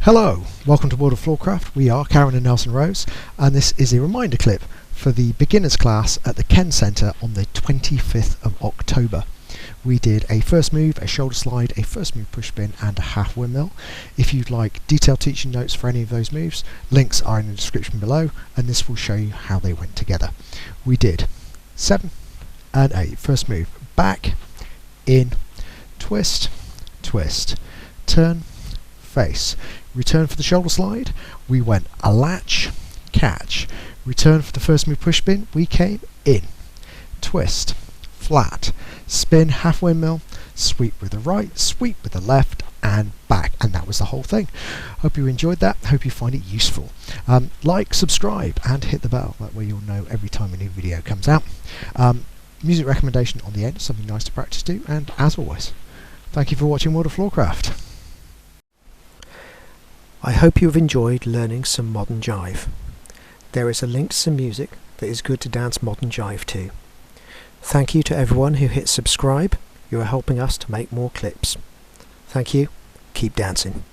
Hello, welcome to World of Floorcraft. We are Karen and Nelson Rose, and this is a reminder clip for the beginners class at the Kenn Centre on the 25th of October. We did a first move, a shoulder slide, a first move push spin and a half windmill. If you'd like detailed teaching notes for any of those moves, links are in the description below, and this will show you how they went together. We did 7 and 8. First move, back, in, twist, twist, turn, face. Return for the shoulder slide, we went a latch, catch. Return for the first move push spin, we came in, twist, flat, spin, half windmill, sweep with the right, sweep with the left, and back. And that was the whole thing. Hope you enjoyed that, hope you find it useful. Like, subscribe and hit the bell, that way you'll know every time a new video comes out. Music recommendation on the end, something nice to practice to, and as always, thank you for watching World of Floorcraft. I hope you have enjoyed learning some modern jive. There is a link to some music that is good to dance modern jive to. Thank you to everyone who hit subscribe. You are helping us to make more clips. Thank you. Keep dancing.